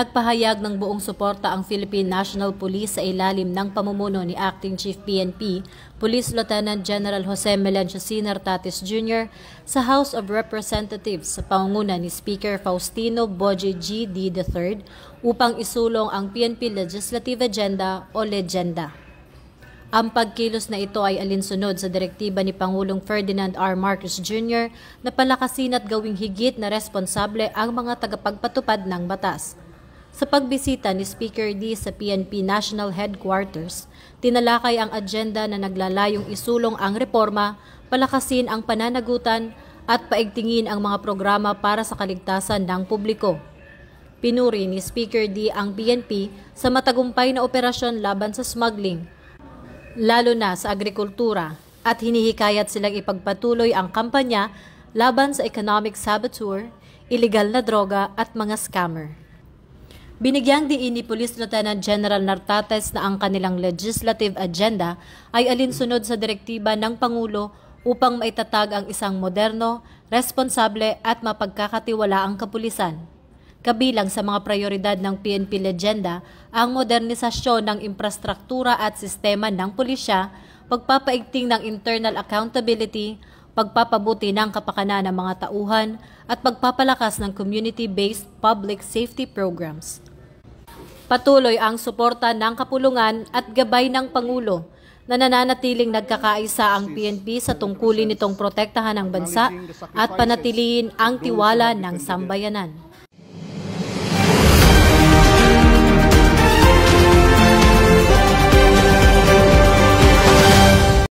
Nagpahayag ng buong suporta ang Philippine National Police sa ilalim ng pamumuno ni Acting Chief PNP, Police Lieutenant General Jose Melencio C. Nartates Jr. sa House of Representatives sa pangunguna ni Speaker Faustino Boje G. D. III upang isulong ang PNP Legislative Agenda o Legenda. Ang pagkilos na ito ay alinsunod sa direktiba ni Pangulong Ferdinand R. Marcos Jr. na palakasin at gawing higit na responsable ang mga tagapagpatupad ng batas. Sa pagbisita ni Speaker D sa PNP National Headquarters, tinalakay ang agenda na naglalayong isulong ang reforma, palakasin ang pananagutan at paigtingin ang mga programa para sa kaligtasan ng publiko. Pinuri ni Speaker D ang PNP sa matagumpay na operasyon laban sa smuggling, lalo na sa agrikultura, at hinihikayat silang ipagpatuloy ang kampanya laban sa economic saboteur, illegal na droga at mga scammer. Binigyang diin ni Police Lieutenant General Nartates na ang kanilang legislative agenda ay alinsunod sa direktiba ng Pangulo upang maitatag ang isang moderno, responsable at mapagkakatiwalaang kapulisan. Kabilang sa mga prioridad ng PNP Legenda ang modernisasyon ng infrastruktura at sistema ng pulisya, pagpapaigting ng internal accountability, pagpapabuti ng kapakanan ng mga tauhan, at pagpapalakas ng community-based public safety programs. Patuloy ang suporta ng kapulungan at gabay ng Pangulo na nananatiling nagkakaisa ang PNP sa tungkulin nitong protektahan ng bansa at panatilihin ang tiwala ng sambayanan.